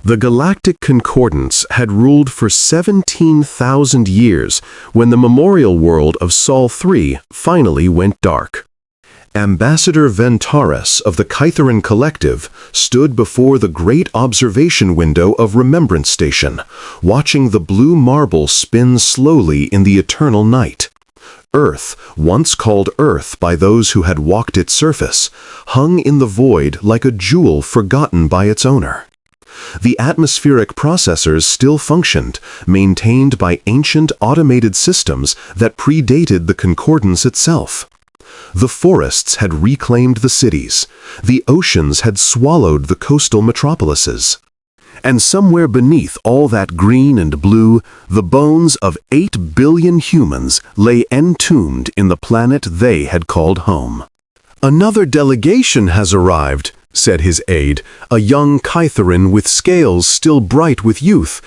The Galactic Concordance had ruled for 17,000 years when the memorial world of Sol III finally went dark. Ambassador Ventaris of the Kytheran Collective stood before the great observation window of Remembrance Station, watching the blue marble spin slowly in the eternal night. Earth, once called Earth by those who had walked its surface, hung in the void like a jewel forgotten by its owner. The atmospheric processors still functioned, maintained by ancient automated systems that predated the Concordance itself. The forests had reclaimed the cities. The oceans had swallowed the coastal metropolises. And somewhere beneath all that green and blue, the bones of 8 billion humans lay entombed in the planet they had called home. "Another delegation has arrived," said his aide, a young Kytheran with scales still bright with youth.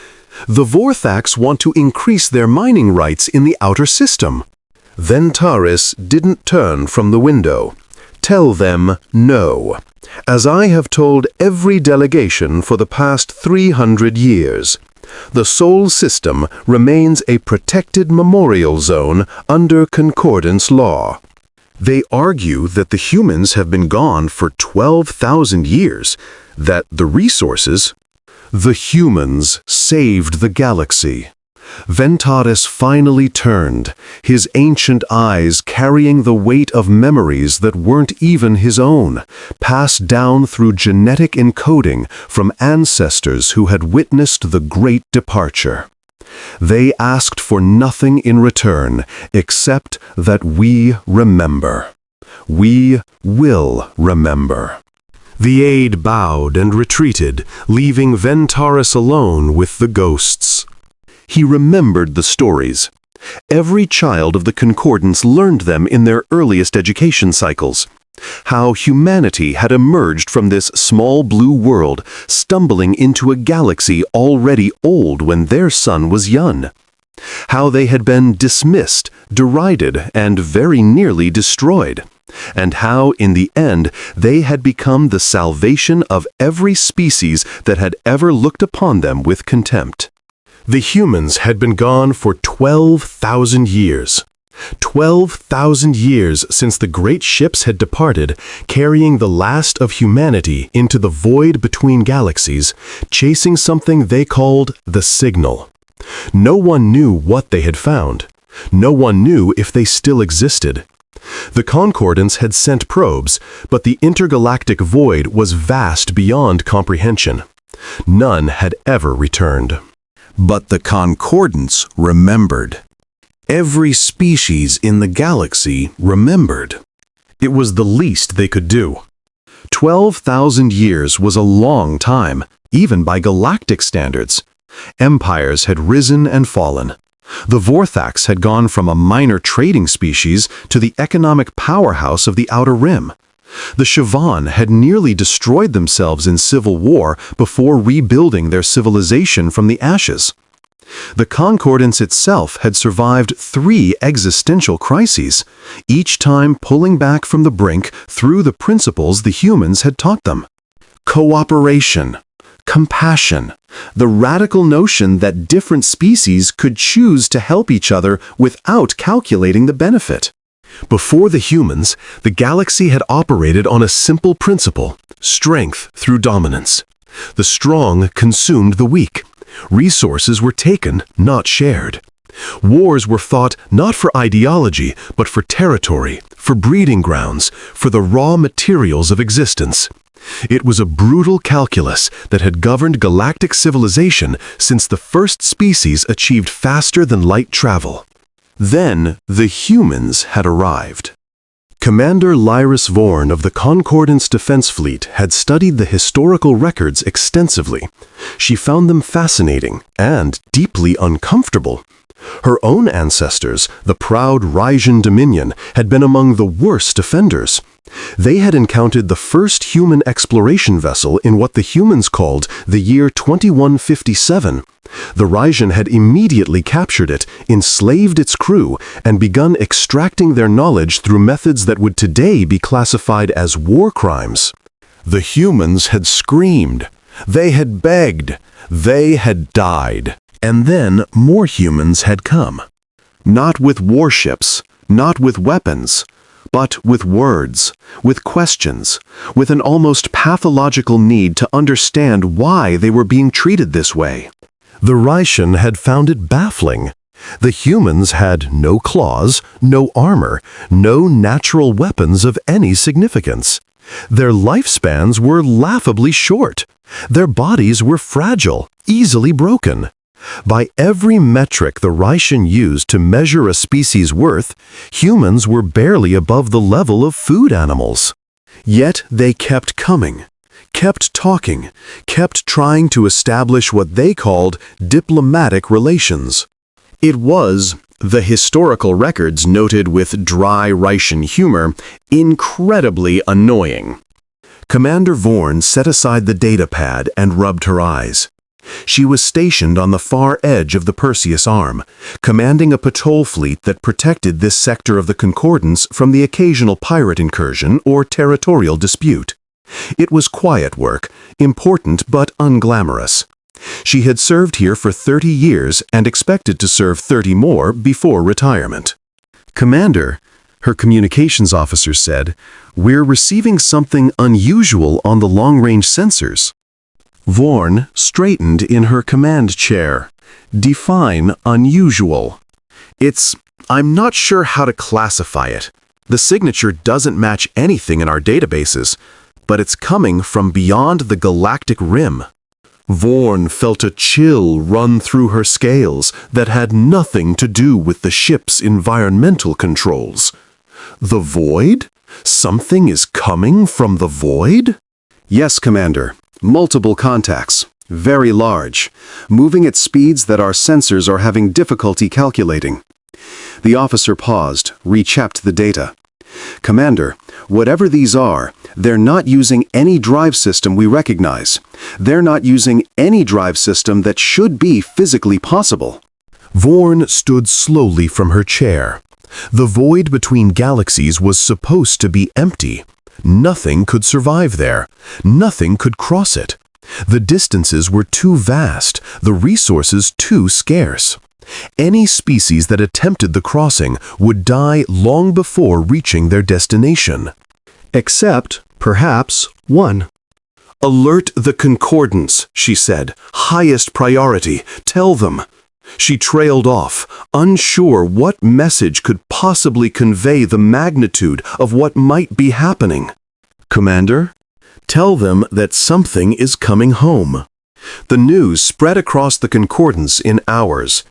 "The Vorthax want to increase their mining rights in the outer system." Ventaris didn't turn from the window. "Tell them no, as I have told every delegation for the past 300 years. The Sol system remains a protected memorial zone under Concordance law." They argue that the humans have been gone for 12,000 years, that the resources, the humans saved the galaxy. Ventaris finally turned, his ancient eyes carrying the weight of memories that weren't even his own, passed down through genetic encoding from ancestors who had witnessed the great departure. They asked for nothing in return except that we remember. We will remember. The aide bowed and retreated, leaving Ventaris alone with the ghosts. He remembered the stories. Every child of the Concordance learned them in their earliest education cycles. How humanity had emerged from this small blue world, stumbling into a galaxy already old when their sun was young. How they had been dismissed, derided, and very nearly destroyed. And how, in the end, they had become the salvation of every species that had ever looked upon them with contempt. The humans had been gone for 12,000 years. 12,000 years since the great ships had departed, carrying the last of humanity into the void between galaxies, chasing something they called the Signal. No one knew what they had found. No one knew if they still existed. The Concordance had sent probes, but the intergalactic void was vast beyond comprehension. None had ever returned. But the Concordance remembered. Every species in the galaxy remembered. It was the least they could do. 12,000 years was a long time, even by galactic standards. Empires had risen and fallen. The Vorthax had gone from a minor trading species to the economic powerhouse of the Outer Rim. The Shivan had nearly destroyed themselves in civil war before rebuilding their civilization from the ashes. The Concordance itself had survived 3 existential crises, each time pulling back from the brink through the principles the humans had taught them. Cooperation, compassion, the radical notion that different species could choose to help each other without calculating the benefit. Before the humans, the galaxy had operated on a simple principle: strength through dominance. The strong consumed the weak. Resources were taken, not shared. Wars were fought not for ideology, but for territory, for breeding grounds, for the raw materials of existence. It was a brutal calculus that had governed galactic civilization since the first species achieved faster than light travel. Then the humans had arrived. Commander Lyris Vorn of the Concordance Defense Fleet had studied the historical records extensively. She found them fascinating and deeply uncomfortable. Her own ancestors, the proud Rysian Dominion, had been among the worst offenders. They had encountered the first human exploration vessel in what the humans called the year 2157. The Rysian had immediately captured it, enslaved its crew, and begun extracting their knowledge through methods that would today be classified as war crimes. The humans had screamed. They had begged. They had died. And then more humans had come. Not with warships, not with weapons, but with words, with questions, with an almost pathological need to understand why they were being treated this way. The Narration had found it baffling. The humans had no claws, no armor, no natural weapons of any significance. Their lifespans were laughably short. Their bodies were fragile, easily broken. By every metric the Narration used to measure a species' worth, humans were barely above the level of food animals. Yet they kept coming, kept talking, kept trying to establish what they called diplomatic relations. It was, the historical records noted with dry Narration humor, incredibly annoying. Commander Vorn set aside the datapad and rubbed her eyes. She was stationed on the far edge of the Perseus Arm, commanding a patrol fleet that protected this sector of the Concordance from the occasional pirate incursion or territorial dispute. It was quiet work, important but unglamorous. She had served here for 30 years and expected to serve 30 more before retirement. "Commander," her communications officer said, "we're receiving something unusual on the long-range sensors." Vorn straightened in her command chair. "Define unusual." I'm not sure how to classify it. The signature doesn't match anything in our databases, but it's coming from beyond the galactic rim." Vorn felt a chill run through her scales that had nothing to do with the ship's environmental controls. The void? Something is coming from the void? "Yes, Commander. Multiple contacts. Very large. Moving at speeds that our sensors are having difficulty calculating." The officer paused, rechecked the data. "Commander, whatever these are, they're not using any drive system we recognize. They're not using any drive system that should be physically possible." Vorn stood slowly from her chair. The void between galaxies was supposed to be empty. Nothing could survive there. Nothing could cross it. The distances were too vast, the resources too scarce. Any species that attempted the crossing would die long before reaching their destination. Except, perhaps, one. "Alert the Concordance," she said. "Highest priority. Tell them." She trailed off, unsure what message could possibly convey the magnitude of what might be happening. "Commander, tell them that something is coming home." The news spread across the Concordance in hours.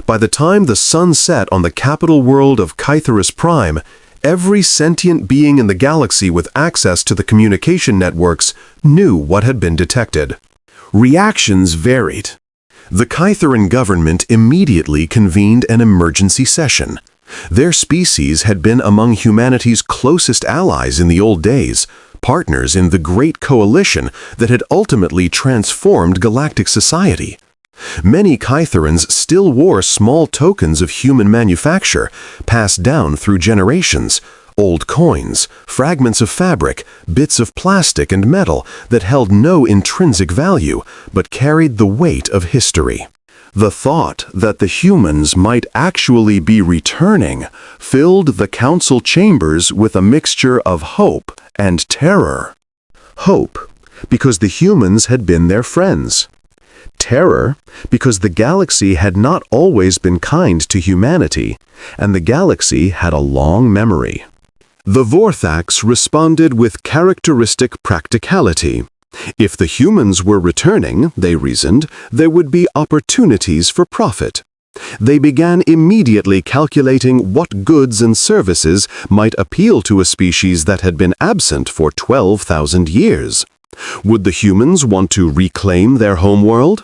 By the time the sun set on the capital world of Kytharus Prime, every sentient being in the galaxy with access to the communication networks knew what had been detected. Reactions varied. The Kytharan government immediately convened an emergency session. Their species had been among humanity's closest allies in the old days, partners in the Great Coalition that had ultimately transformed galactic society. Many Kytharans still wore small tokens of human manufacture, passed down through generations, old coins, fragments of fabric, bits of plastic and metal that held no intrinsic value but carried the weight of history. The thought that the humans might actually be returning filled the council chambers with a mixture of hope and terror. Hope, because the humans had been their friends. Terror, because the galaxy had not always been kind to humanity, and the galaxy had a long memory. The Vorthax responded with characteristic practicality. If the humans were returning, they reasoned, there would be opportunities for profit. They began immediately calculating what goods and services might appeal to a species that had been absent for 12,000 years. Would the humans want to reclaim their homeworld?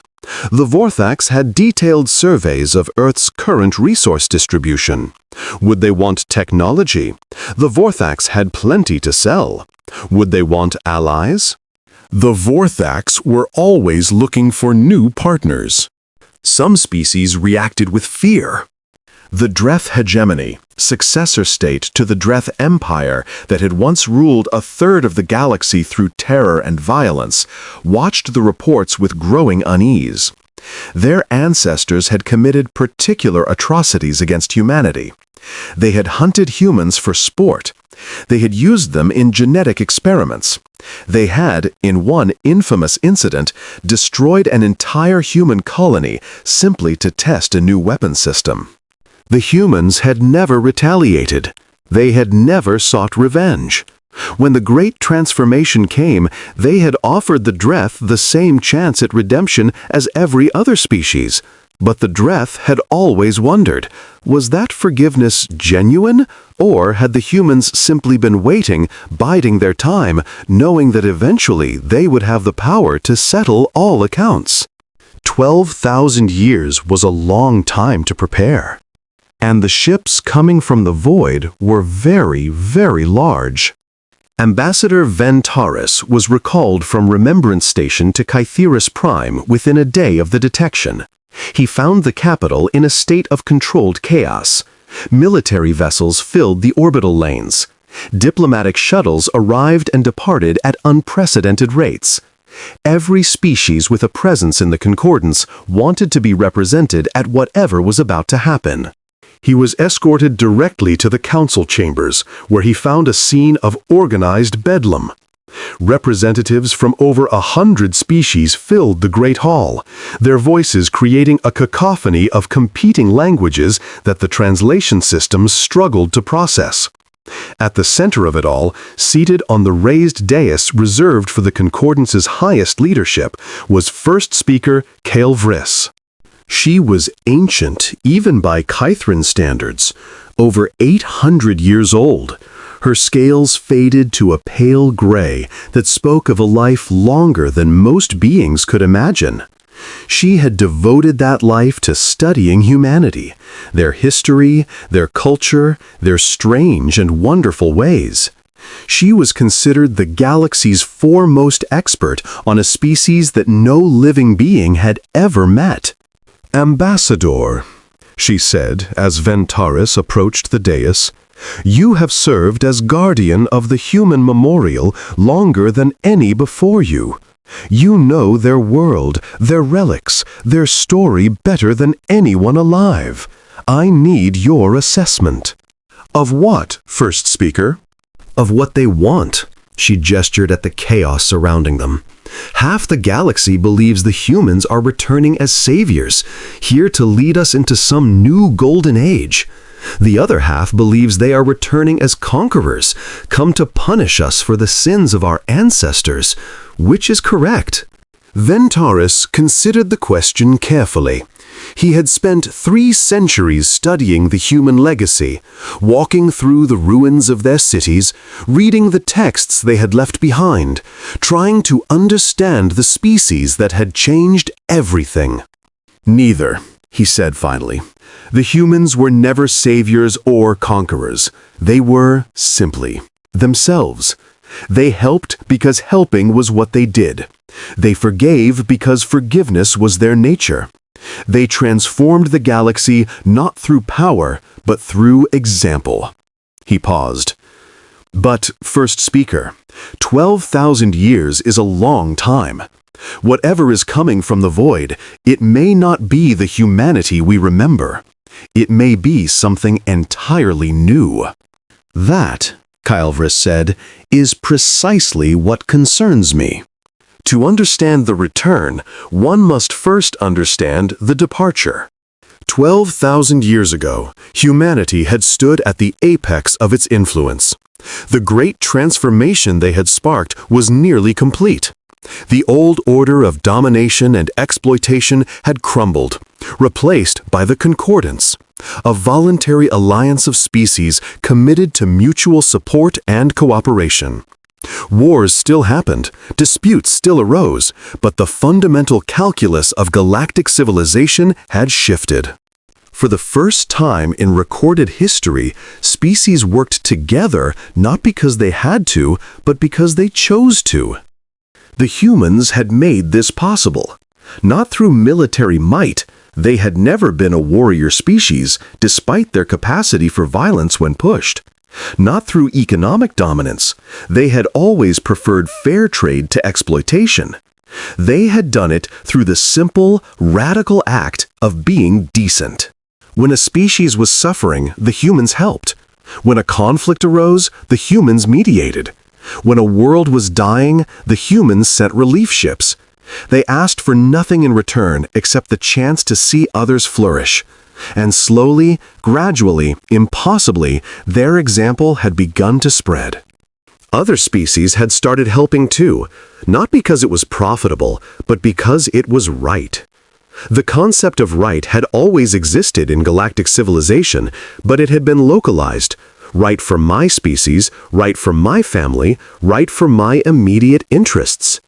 The Vorthax had detailed surveys of Earth's current resource distribution. Would they want technology? The Vorthax had plenty to sell. Would they want allies? The Vorthax were always looking for new partners. Some species reacted with fear. The Dreth hegemony, successor state to the Dreth Empire that had once ruled a third of the galaxy through terror and violence, watched the reports with growing unease. Their ancestors had committed particular atrocities against humanity. They had hunted humans for sport. They had used them in genetic experiments. They had, in one infamous incident, destroyed an entire human colony simply to test a new weapon system. The humans had never retaliated. They had never sought revenge. When the Great Transformation came, they had offered the Dreth the same chance at redemption as every other species. But the Dreth had always wondered, was that forgiveness genuine, or had the humans simply been waiting, biding their time, knowing that eventually they would have the power to settle all accounts? 12,000 years was a long time to prepare. And the ships coming from the void were very, very large. Ambassador Ventaris was recalled from Remembrance Station to Kytheris Prime within a day of the detection. He found the capital in a state of controlled chaos. Military vessels filled the orbital lanes. Diplomatic shuttles arrived and departed at unprecedented rates. Every species with a presence in the Concordance wanted to be represented at whatever was about to happen. He was escorted directly to the council chambers, where he found a scene of organized bedlam. Representatives from over 100 species filled the Great Hall, their voices creating a cacophony of competing languages that the translation systems struggled to process. At the center of it all, seated on the raised dais reserved for the Concordance's highest leadership, was first speaker Kael Vriss. She was ancient, even by Kythrin standards, over 800 years old. Her scales faded to a pale gray that spoke of a life longer than most beings could imagine. She had devoted that life to studying humanity, their history, their culture, their strange and wonderful ways. She was considered the galaxy's foremost expert on a species that no living being had ever met. "Ambassador," she said as Ventaris approached the dais, "you have served as guardian of the human memorial longer than any before you. You know their world, their relics, their story better than anyone alive. I need your assessment." "Of what, first speaker?" "Of what they want." She gestured at the chaos surrounding them. "Half the galaxy believes the humans are returning as saviors, here to lead us into some new golden age. The other half believes they are returning as conquerors, come to punish us for the sins of our ancestors. Which is correct?" Ventaris considered the question carefully. He had spent 3 centuries studying the human legacy, walking through the ruins of their cities, reading the texts they had left behind, trying to understand the species that had changed everything. "Neither," he said finally. "The humans were never saviors or conquerors. They were, simply, themselves. They helped because helping was what they did. They forgave because forgiveness was their nature. They transformed the galaxy not through power, but through example." He paused. "But, first speaker, 12,000 years is a long time. Whatever is coming from the void, it may not be the humanity we remember. It may be something entirely new." "That," Kael Vriss said, "is precisely what concerns me. To understand the return, one must first understand the departure. 12,000 years ago, humanity had stood at the apex of its influence. The great transformation they had sparked was nearly complete. The old order of domination and exploitation had crumbled, replaced by the Concordance, a voluntary alliance of species committed to mutual support and cooperation. Wars still happened, disputes still arose, but the fundamental calculus of galactic civilization had shifted. For the first time in recorded history, species worked together not because they had to, but because they chose to. The humans had made this possible, not through military might, They had never been a warrior species, despite their capacity for violence when pushed. Not through economic dominance. They had always preferred fair trade to exploitation. They had done it through the simple, radical act of being decent. When a species was suffering, the humans helped. When a conflict arose, the humans mediated. When a world was dying, the humans sent relief ships. They asked for nothing in return except the chance to see others flourish. And slowly, gradually, impossibly, their example had begun to spread. Other species had started helping too, not because it was profitable, but because it was right. The concept of right had always existed in galactic civilization, but it had been localized. Right for my species, right for my family, right for my immediate interests.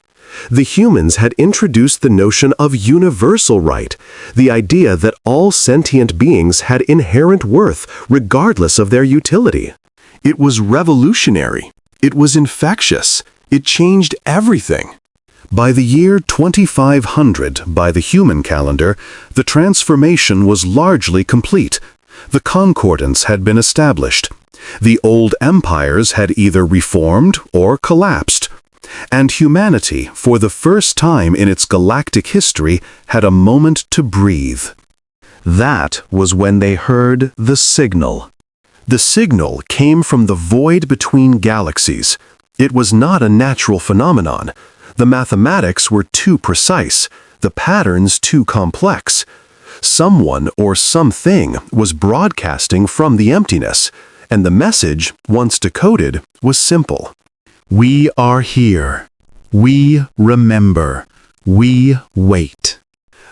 The humans had introduced the notion of universal right, the idea that all sentient beings had inherent worth regardless of their utility. It was revolutionary. It was infectious. It changed everything. By the year 2500 by the human calendar, the transformation was largely complete. The concordance had been established. The old empires had either reformed or collapsed. And humanity, for the first time in its galactic history, had a moment to breathe. That was when they heard the signal. The signal came from the void between galaxies. It was not a natural phenomenon. The mathematics were too precise, the patterns too complex. Someone or something was broadcasting from the emptiness, and the message, once decoded, was simple. We are here. We remember. We wait.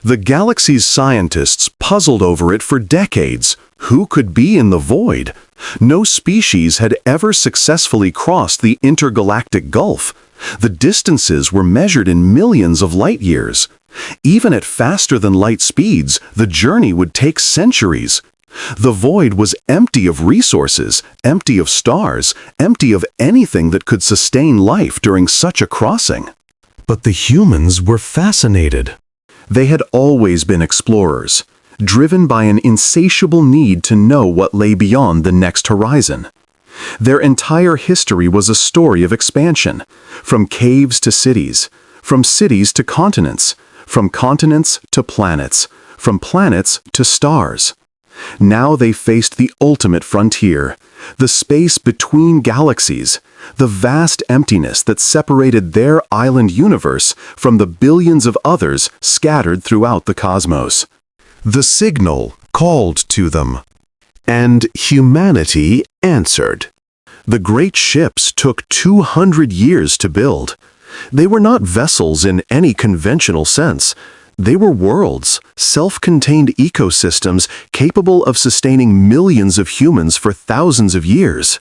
The galaxy's scientists puzzled over it for decades. Who could be in the void? No species had ever successfully crossed the intergalactic gulf. The distances were measured in millions of light years. Even at faster-than-light speeds, the journey would take centuries. The void was empty of resources, empty of stars, empty of anything that could sustain life during such a crossing. But the humans were fascinated. They had always been explorers, driven by an insatiable need to know what lay beyond the next horizon. Their entire history was a story of expansion, from caves to cities, from cities to continents, from continents to planets, from planets to stars. Now they faced the ultimate frontier, the space between galaxies, the vast emptiness that separated their island universe from the billions of others scattered throughout the cosmos. The signal called to them, and humanity answered. The great ships took 200 years to build. They were not vessels in any conventional sense. They were worlds, self-contained ecosystems capable of sustaining millions of humans for thousands of years.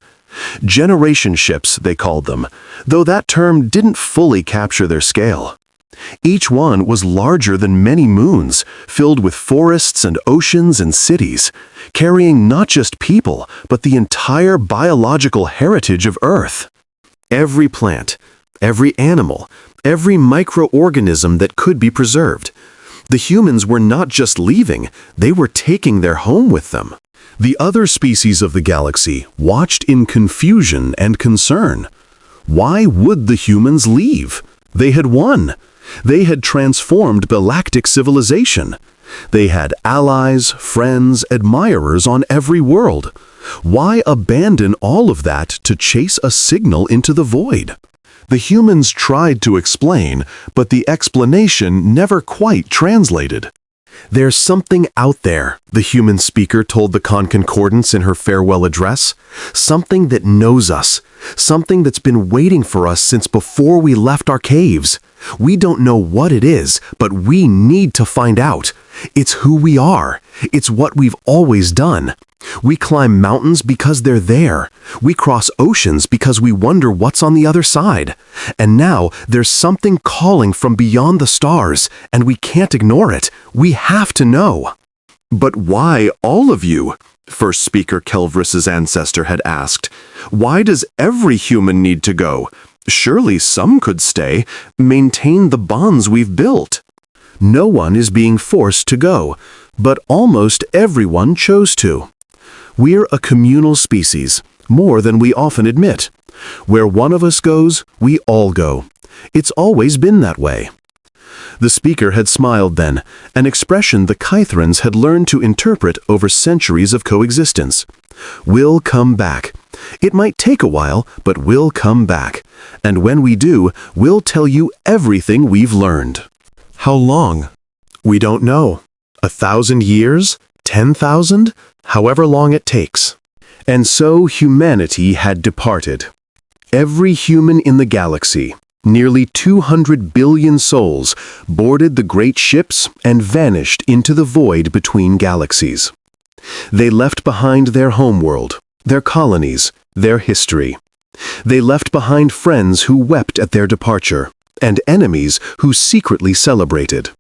Generation ships, they called them, though that term didn't fully capture their scale. Each one was larger than many moons, filled with forests and oceans and cities, carrying not just people, but the entire biological heritage of Earth. Every plant, every animal, every microorganism that could be preserved. The humans were not just leaving, they were taking their home with them. The other species of the galaxy watched in confusion and concern. Why would the humans leave? They had won. They had transformed galactic civilization. They had allies, friends, admirers on every world. Why abandon all of that to chase a signal into the void? The humans tried to explain, but the explanation never quite translated. There's something out there, the human speaker told the concordance in her farewell address. Something that knows us. Something that's been waiting for us since before we left our caves. We don't know what it is, but we need to find out. It's who we are. It's what we've always done. We climb mountains because they're there. We cross oceans because we wonder what's on the other side. And now there's something calling from beyond the stars, and we can't ignore it. We have to know. But why all of you? First speaker Kelvris's ancestor had asked. Why does every human need to go? Surely some could stay, maintain the bonds we've built. No one is being forced to go. But almost everyone chose to. We're a communal species, more than we often admit. Where one of us goes, we all go. It's always been that way. The speaker had smiled then, an expression the Kythrans had learned to interpret over centuries of coexistence. We'll come back. It might take a while, but we'll come back. And when we do, we'll tell you everything we've learned. How long? We don't know. 1,000 years? 10,000? However long it takes. And so humanity had departed. Every human in the galaxy, nearly 200 billion souls, boarded the great ships and vanished into the void between galaxies. They left behind their homeworld, their colonies, their history. They left behind friends who wept at their departure, and enemies who secretly celebrated.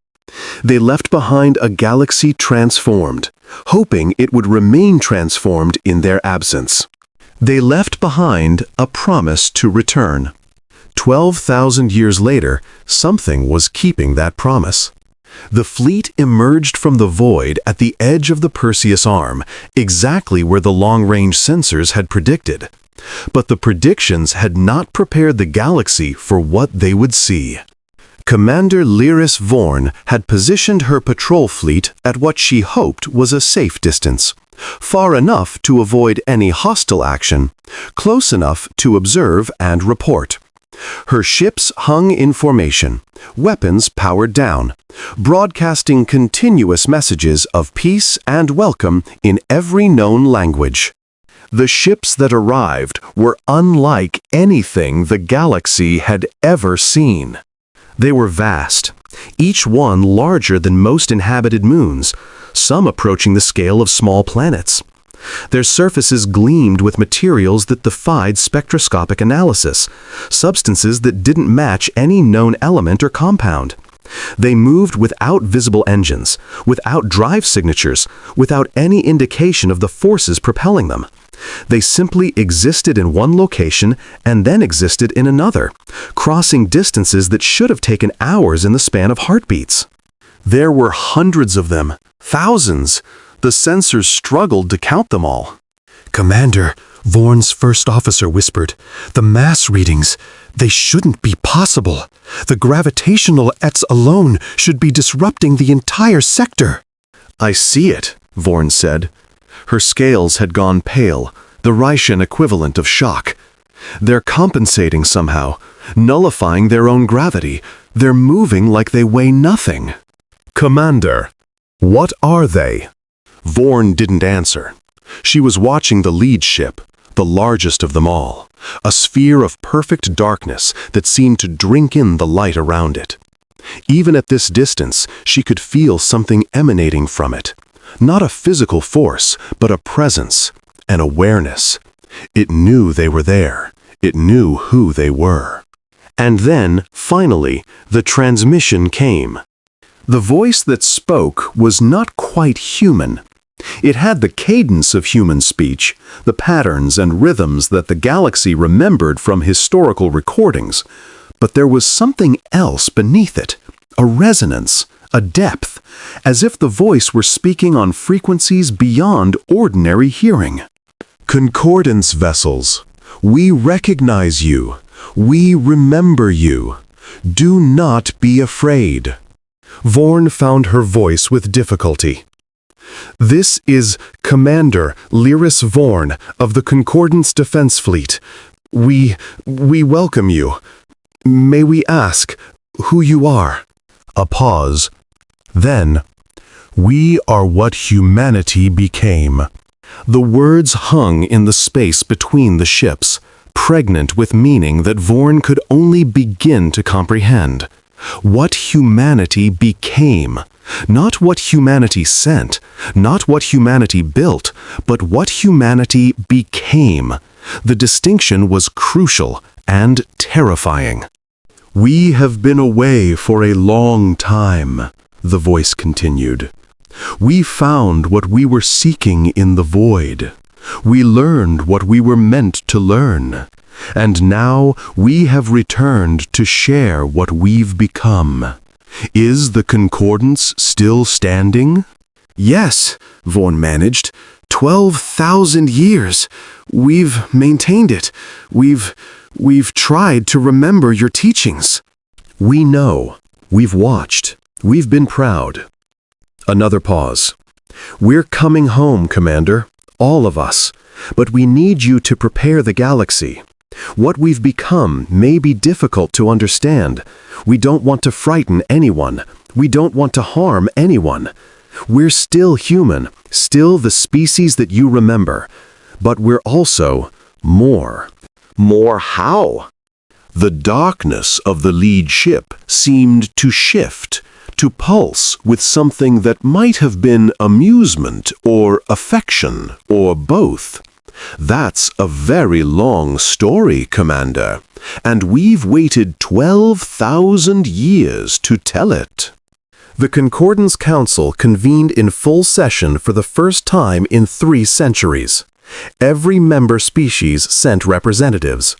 They left behind a galaxy transformed, hoping it would remain transformed in their absence. They left behind a promise to return. 12,000 years later, something was keeping that promise. The fleet emerged from the void at the edge of the Perseus Arm, exactly where the long-range sensors had predicted. But the predictions had not prepared the galaxy for what they would see. Commander Lyris Vorn had positioned her patrol fleet at what she hoped was a safe distance, far enough to avoid any hostile action, close enough to observe and report. Her ships hung in formation, weapons powered down, broadcasting continuous messages of peace and welcome in every known language. The ships that arrived were unlike anything the galaxy had ever seen. They were vast, each one larger than most inhabited moons, some approaching the scale of small planets. Their surfaces gleamed with materials that defied spectroscopic analysis, substances that didn't match any known element or compound. They moved without visible engines, without drive signatures, without any indication of the forces propelling them. They simply existed in one location and then existed in another, crossing distances that should have taken hours in the span of heartbeats. There were hundreds of them, thousands. The sensors struggled to count them all. "Commander," Vorn's first officer whispered, "the mass readings, they shouldn't be possible. The gravitational jets alone should be disrupting the entire sector." "I see it," Vorn said. Her scales had gone pale, the Ryshan equivalent of shock. "They're compensating somehow, nullifying their own gravity. They're moving like they weigh nothing." "Commander, what are they?" Vorn didn't answer. She was watching the lead ship, the largest of them all, a sphere of perfect darkness that seemed to drink in the light around it. Even at this distance, she could feel something emanating from it. Not a physical force, but a presence, an awareness. It knew they were there. It knew who they were. And then, finally, the transmission came. The voice that spoke was not quite human. It had the cadence of human speech, the patterns and rhythms that the galaxy remembered from historical recordings, but there was something else beneath it, a resonance, a depth, as if the voice were speaking on frequencies beyond ordinary hearing. "Concordance vessels, we recognize you. We remember you. Do not be afraid." Vorn found her voice with difficulty. "This is Commander Lyris Vorn of the Concordance Defense Fleet. We welcome you. May we ask who you are?" A pause. Then, "We are what humanity became." The words hung in the space between the ships, pregnant with meaning that Vorn could only begin to comprehend. What humanity became. Not what humanity sent, not what humanity built, but what humanity became. The distinction was crucial and terrifying. "We have been away for a long time," the voice continued. "We found what we were seeking in the void. We learned what we were meant to learn. And now we have returned to share what we've become. Is the concordance still standing?" Yes, Vaughn managed. 12,000 years. We've maintained it. We've tried to remember your teachings. We know. We've watched. We've been proud. Another pause. We're coming home, Commander. All of us. But we need you to prepare the galaxy. What we've become may be difficult to understand. We don't want to frighten anyone. We don't want to harm anyone. We're still human, still the species that you remember. But we're also more. More how? The darkness of the lead ship seemed to shift, to pulse with something that might have been amusement or affection or both. That's a very long story, Commander, and we've waited 12,000 years to tell it. The Concordance Council convened in full session for the first time in 3 centuries. Every member species sent representatives.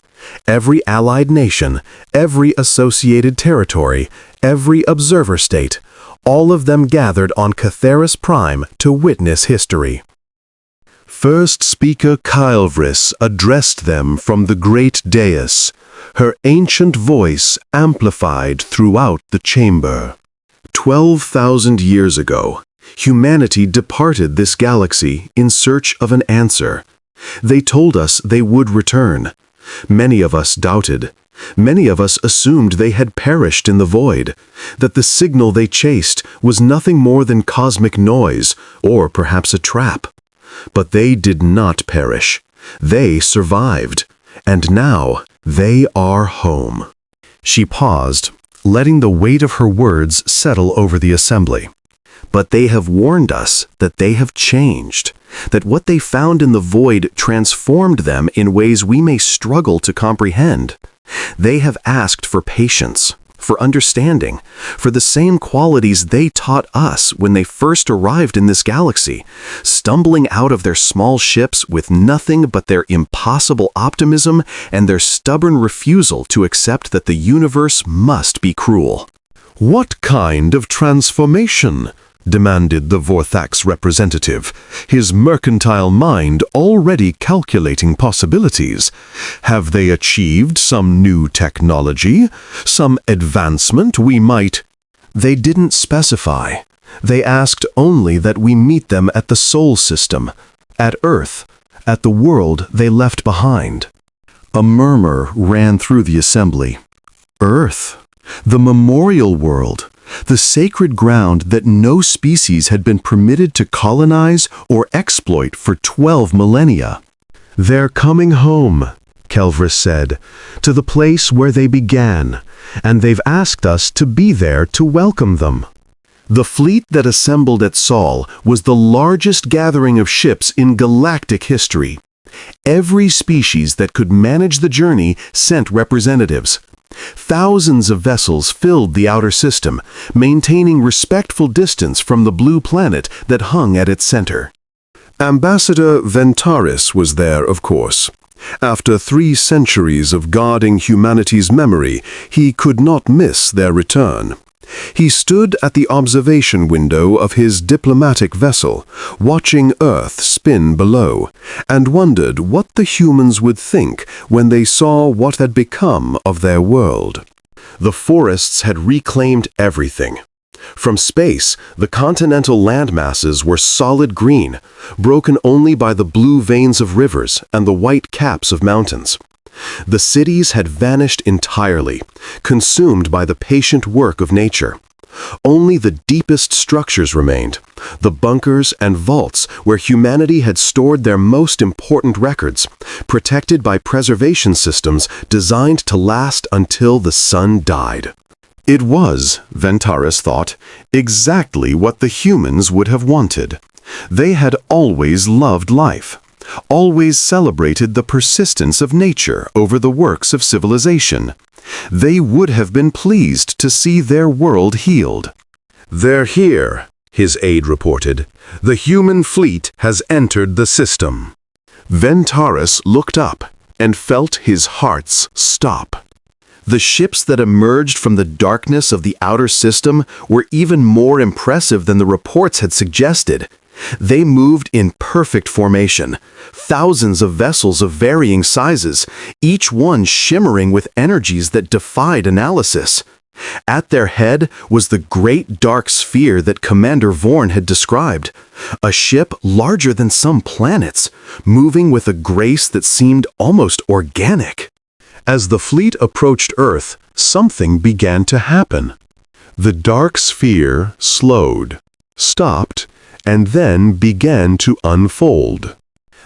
Every allied nation, every associated territory, every observer state, all of them gathered on Catheris Prime to witness history. First Speaker Kylvris addressed them from the great dais, her ancient voice amplified throughout the chamber. 12,000 years ago, humanity departed this galaxy in search of an answer. They told us they would return. Many of us doubted. Many of us assumed they had perished in the void, that the signal they chased was nothing more than cosmic noise, or perhaps a trap. But they did not perish. They survived. And now they are home. She paused, letting the weight of her words settle over the assembly. But they have warned us that they have changed, that what they found in the void transformed them in ways we may struggle to comprehend. They have asked for patience, for understanding, for the same qualities they taught us when they first arrived in this galaxy, stumbling out of their small ships with nothing but their impossible optimism and their stubborn refusal to accept that the universe must be cruel. "What kind of transformation?" demanded the Vorthax representative, his mercantile mind already calculating possibilities. "Have they achieved some new technology? Some advancement we might—" They didn't specify. They asked only that we meet them at the Sol system, at Earth, at the world they left behind. A murmur ran through the assembly. Earth, the memorial world, the sacred ground that no species had been permitted to colonize or exploit for 12 millennia. "They're coming home," Kelvris said, "to the place where they began, and they've asked us to be there to welcome them." The fleet that assembled at Sol was the largest gathering of ships in galactic history. Every species that could manage the journey sent representatives. Thousands of vessels filled the outer system, maintaining respectful distance from the blue planet that hung at its center. Ambassador Ventaris was there, of course. After 3 centuries of guarding humanity's memory, he could not miss their return. He stood at the observation window of his diplomatic vessel, watching Earth spin below, and wondered what the humans would think when they saw what had become of their world. The forests had reclaimed everything. From space, the continental landmasses were solid green, broken only by the blue veins of rivers and the white caps of mountains. The cities had vanished entirely, consumed by the patient work of nature. Only the deepest structures remained, the bunkers and vaults where humanity had stored their most important records, protected by preservation systems designed to last until the sun died. It was, Ventaris thought, exactly what the humans would have wanted. They had always loved life, always celebrated the persistence of nature over the works of civilization. They would have been pleased to see their world healed. "They're here," his aide reported. "The human fleet has entered the system." Ventaris looked up and felt his heart's stop. The ships that emerged from the darkness of the outer system were even more impressive than the reports had suggested. They moved in perfect formation, thousands of vessels of varying sizes, each one shimmering with energies that defied analysis. At their head was the great dark sphere that Commander Vorn had described, a ship larger than some planets, moving with a grace that seemed almost organic. As the fleet approached Earth, something began to happen. The dark sphere slowed, stopped, and then began to unfold.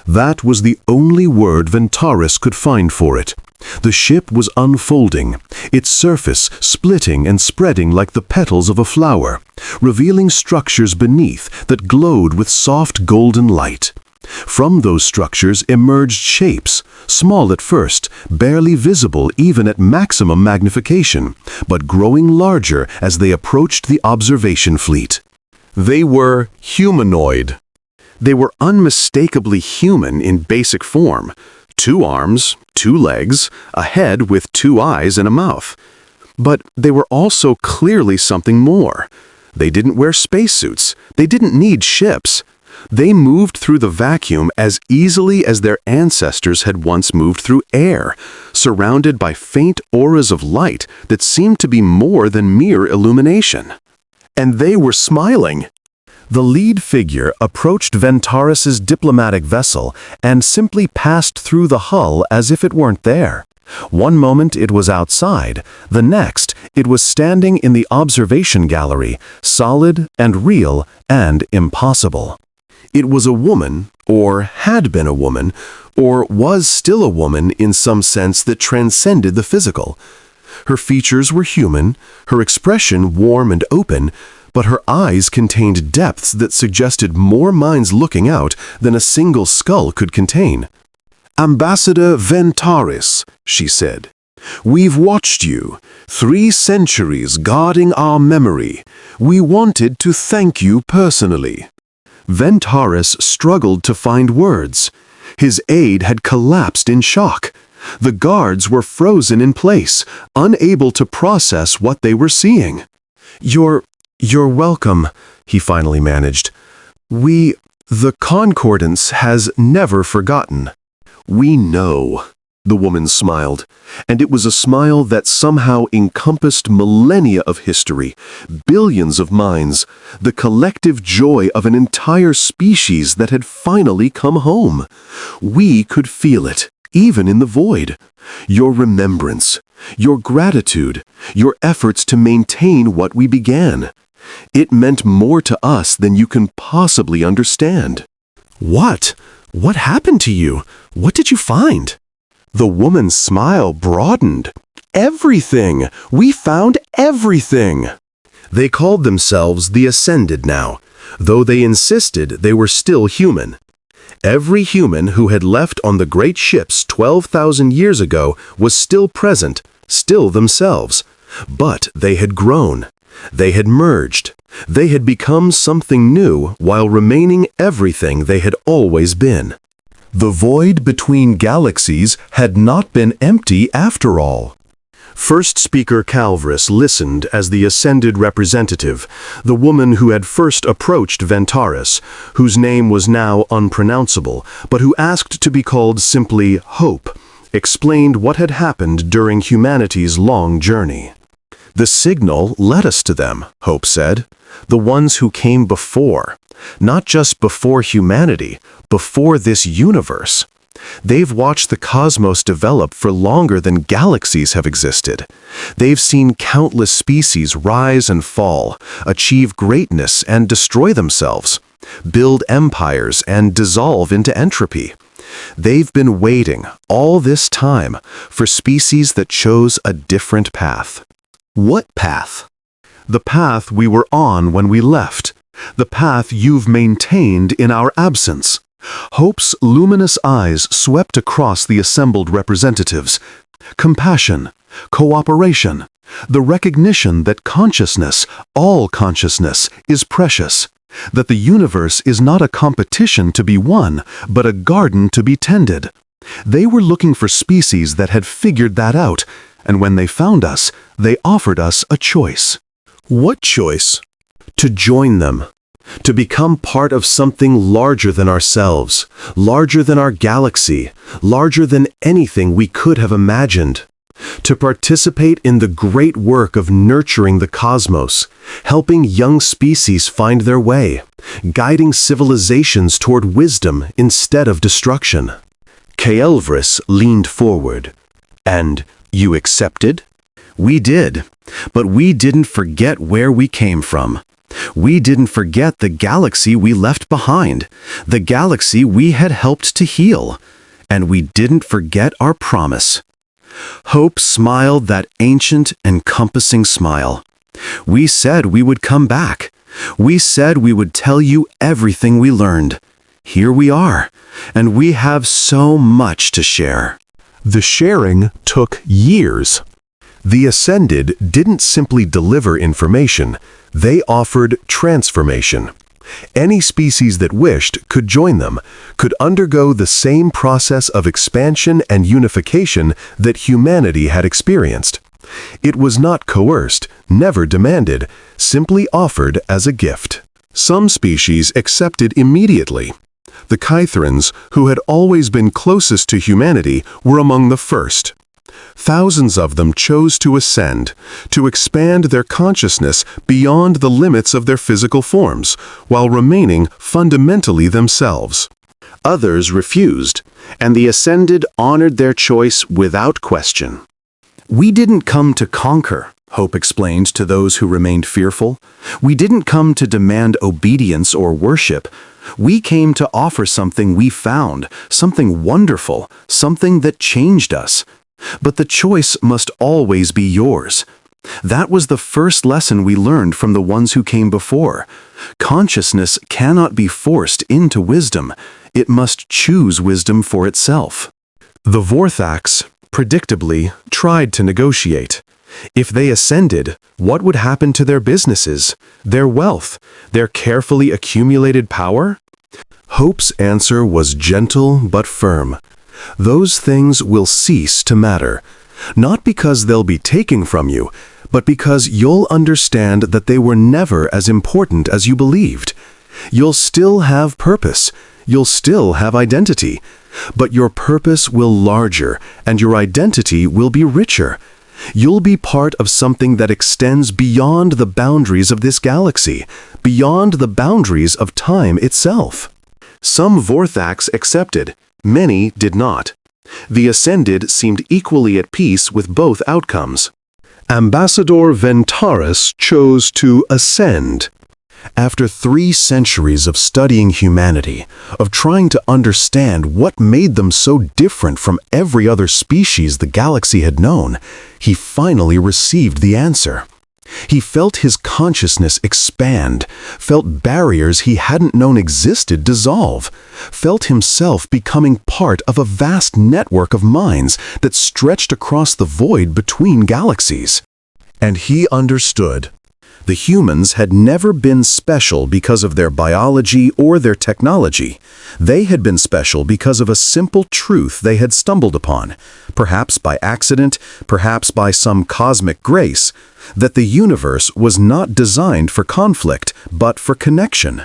That was the only word Ventaris could find for it. The ship was unfolding, its surface splitting and spreading like the petals of a flower, revealing structures beneath that glowed with soft golden light. From those structures emerged shapes, small at first, barely visible even at maximum magnification, but growing larger as they approached the observation fleet. They were humanoid. They were unmistakably human in basic form: 2 arms, 2 legs, a head with 2 eyes and a mouth. But they were also clearly something more. They didn't wear spacesuits. They didn't need ships. They moved through the vacuum as easily as their ancestors had once moved through air, surrounded by faint auras of light that seemed to be more than mere illumination. And they were smiling. The lead figure approached Ventaris's diplomatic vessel and simply passed through the hull as if it weren't there. One moment it was outside, the next it was standing in the observation gallery, solid and real and impossible. It was a woman, or had been a woman, or was still a woman in some sense that transcended the physical. Her features were human, her expression warm and open, but her eyes contained depths that suggested more minds looking out than a single skull could contain. "Ambassador Ventaris," she said, "we've watched you, 3 centuries guarding our memory. We wanted to thank you personally." Ventaris struggled to find words. His aide had collapsed in shock. The guards were frozen in place, unable to process what they were seeing. You're welcome," he finally managed. The Concordance has never forgotten." "We know," the woman smiled, and it was a smile that somehow encompassed millennia of history, billions of minds, the collective joy of an entire species that had finally come home. We could feel it, even in the void. Your remembrance, your gratitude, your efforts to maintain what we began. It meant more to us than you can possibly understand." "What? What happened to you? What did you find?" The woman's smile broadened. "Everything! We found everything!" They called themselves the Ascended now, though they insisted they were still human. Every human who had left on the great ships 12,000 years ago was still present, still themselves. But they had grown. They had merged. They had become something new while remaining everything they had always been. The void between galaxies had not been empty after all. First Speaker Calvris listened as the Ascended representative, the woman who had first approached Ventaris, whose name was now unpronounceable, but who asked to be called simply Hope, explained what had happened during humanity's long journey. "The signal led us to them," Hope said. "The ones who came before. Not just before humanity, before this universe. They've watched the cosmos develop for longer than galaxies have existed. They've seen countless species rise and fall, achieve greatness and destroy themselves, build empires and dissolve into entropy. They've been waiting all this time for species that chose a different path." "What path?" "The path we were on when we left. The path you've maintained in our absence." Hope's luminous eyes swept across the assembled representatives. Compassion, cooperation, the recognition that consciousness, all consciousness, is precious, that the universe is not a competition to be won, but a garden to be tended. They were looking for species that had figured that out, And when they found us, they offered us a choice. What choice? To join them. To become part of something larger than ourselves, larger than our galaxy, larger than anything we could have imagined. To participate in the great work of nurturing the cosmos, helping young species find their way, guiding civilizations toward wisdom instead of destruction. Kael'vris leaned forward. And you accepted? We did, but we didn't forget where we came from. We didn't forget the galaxy we left behind, the galaxy we had helped to heal. And we didn't forget our promise. Hope smiled that ancient, encompassing smile. We said we would come back. We said we would tell you everything we learned. Here we are, and we have so much to share. The sharing took years. The Ascended didn't simply deliver information, they offered transformation. Any species that wished could join them, could undergo the same process of expansion and unification that humanity had experienced. It was not coerced, never demanded, simply offered as a gift. Some species accepted immediately. The Kytherans, who had always been closest to humanity, were among the first. Thousands of them chose to ascend, to expand their consciousness beyond the limits of their physical forms, while remaining fundamentally themselves. Others refused, and the Ascended honored their choice without question. We didn't come to conquer, Hope explained to those who remained fearful. We didn't come to demand obedience or worship. We came to offer something we found, something wonderful, something that changed us. But the choice must always be yours. That was the first lesson we learned from the ones who came before. Consciousness cannot be forced into wisdom. It must choose wisdom for itself. The Vorthax, predictably, tried to negotiate. If they ascended, what would happen to their businesses, their wealth, their carefully accumulated power? Hope's answer was gentle but firm. Those things will cease to matter, not because they'll be taken from you, but because you'll understand that they were never as important as you believed. You'll still have purpose, you'll still have identity, but your purpose will larger and your identity will be richer. You'll be part of something that extends beyond the boundaries of this galaxy, beyond the boundaries of time itself. Some Vorthax accepted. Many did not. The Ascended seemed equally at peace with both outcomes. Ambassador Ventaris chose to ascend. After 3 centuries of studying humanity, of trying to understand what made them so different from every other species the galaxy had known, he finally received the answer. He felt his consciousness expand, felt barriers he hadn't known existed dissolve, felt himself becoming part of a vast network of minds that stretched across the void between galaxies. And he understood. The humans had never been special because of their biology or their technology. They had been special because of a simple truth they had stumbled upon, perhaps by accident, perhaps by some cosmic grace, that the universe was not designed for conflict, but for connection.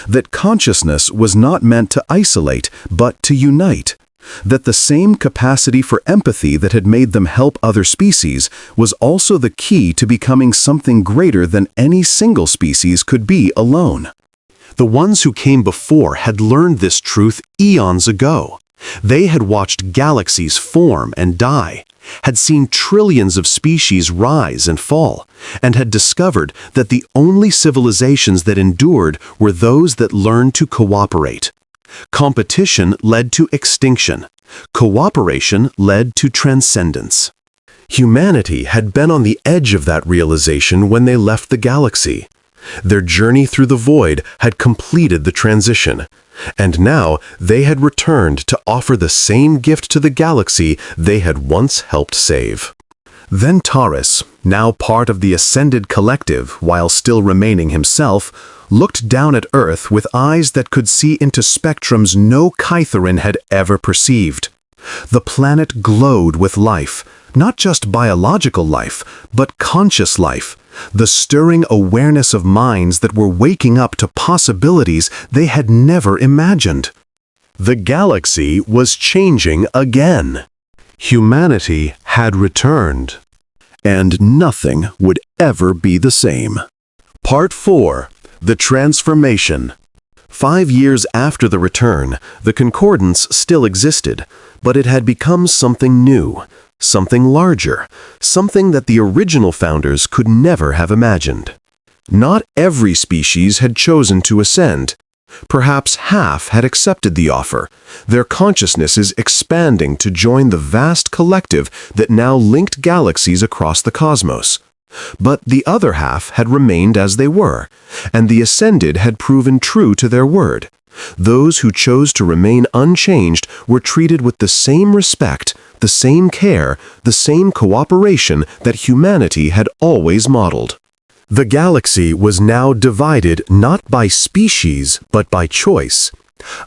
That consciousness was not meant to isolate, but to unite. That the same capacity for empathy that had made them help other species was also the key to becoming something greater than any single species could be alone. The ones who came before had learned this truth eons ago. They had watched galaxies form and die, had seen trillions of species rise and fall, and had discovered that the only civilizations that endured were those that learned to cooperate. Competition led to extinction. Cooperation led to transcendence. Humanity had been on the edge of that realization when they left the galaxy. Their journey through the void had completed the transition, and now they had returned to offer the same gift to the galaxy they had once helped save. Then Taurus, now part of the Ascended Collective while still remaining himself, looked down at Earth with eyes that could see into spectrums no Kytheran had ever perceived. The planet glowed with life, not just biological life, but conscious life, the stirring awareness of minds that were waking up to possibilities they had never imagined. The galaxy was changing again. Humanity had returned. And nothing would ever be the same. Part 4. The Transformation. 5 years after the return, the Concordance still existed, but it had become something new, something larger, something that the original founders could never have imagined. Not every species had chosen to ascend. Perhaps half had accepted the offer, their consciousnesses expanding to join the vast collective that now linked galaxies across the cosmos. But the other half had remained as they were, and the ascended had proven true to their word. Those who chose to remain unchanged were treated with the same respect, the same care, the same cooperation that humanity had always modeled. The galaxy was now divided not by species, but by choice.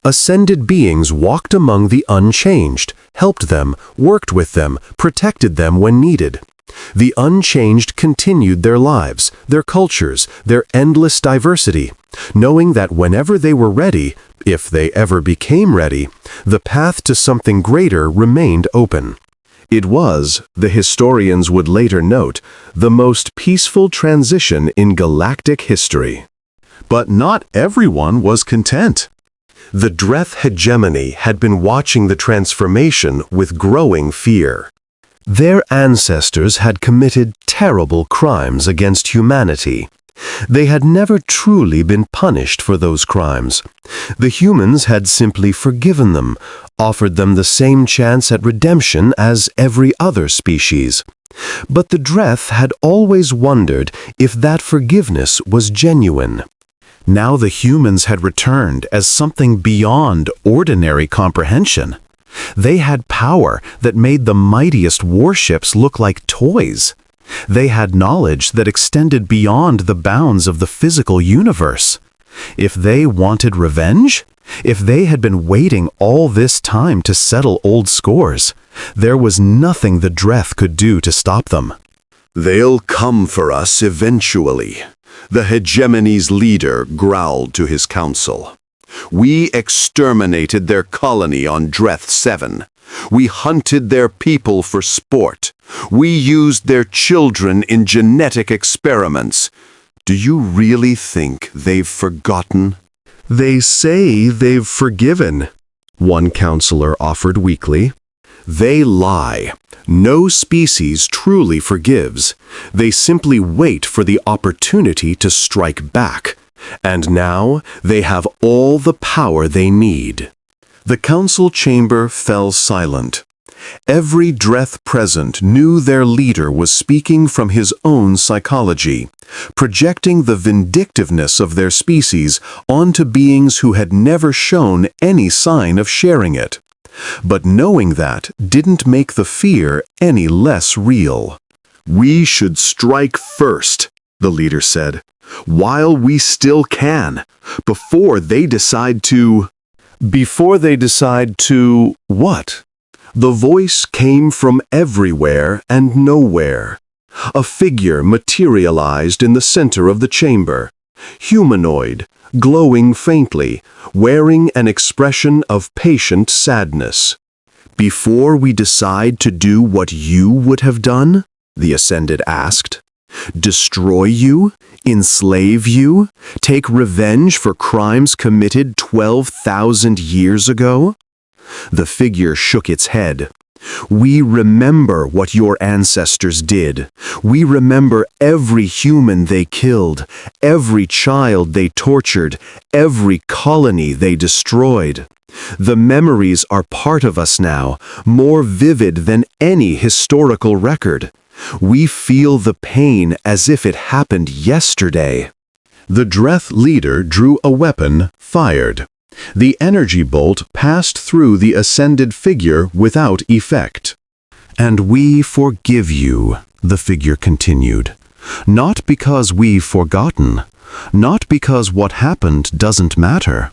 Ascended beings walked among the unchanged, helped them, worked with them, protected them when needed. The unchanged continued their lives, their cultures, their endless diversity, knowing that whenever they were ready, if they ever became ready, the path to something greater remained open. It was, the historians would later note, the most peaceful transition in galactic history. But not everyone was content. The Dreth hegemony had been watching the transformation with growing fear. Their ancestors had committed terrible crimes against humanity. They had never truly been punished for those crimes. The humans had simply forgiven them, offered them the same chance at redemption as every other species. But the Dreth had always wondered if that forgiveness was genuine. Now the humans had returned as something beyond ordinary comprehension. They had power that made the mightiest warships look like toys. They had knowledge that extended beyond the bounds of the physical universe. If they wanted revenge, if they had been waiting all this time to settle old scores, there was nothing the Dreth could do to stop them. "They'll come for us eventually," the hegemony's leader growled to his council. "We exterminated their colony on Dreth 7. We hunted their people for sport. We used their children in genetic experiments. Do you really think they've forgotten?" "They say they've forgiven," one counselor offered weakly. "They lie. No species truly forgives. They simply wait for the opportunity to strike back. And now they have all the power they need." The council chamber fell silent. Every Dreth present knew their leader was speaking from his own psychology, projecting the vindictiveness of their species onto beings who had never shown any sign of sharing it. But knowing that didn't make the fear any less real. "We should strike first," the leader said, "while we still can, before they decide to—" "Before they decide to what?" The voice came from everywhere and nowhere. A figure materialized in the center of the chamber, humanoid, glowing faintly, wearing an expression of patient sadness. "Before we decide to do what you would have done?" the Ascended asked. "Destroy you? Enslave you? Take revenge for crimes committed 12,000 years ago?" The figure shook its head. "We remember what your ancestors did. We remember every human they killed, every child they tortured, every colony they destroyed. The memories are part of us now, more vivid than any historical record. We feel the pain as if it happened yesterday." The Dreth leader drew a weapon, fired. The energy bolt passed through the ascended figure without effect. "And we forgive you," the figure continued. "Not because we've forgotten, not because what happened doesn't matter,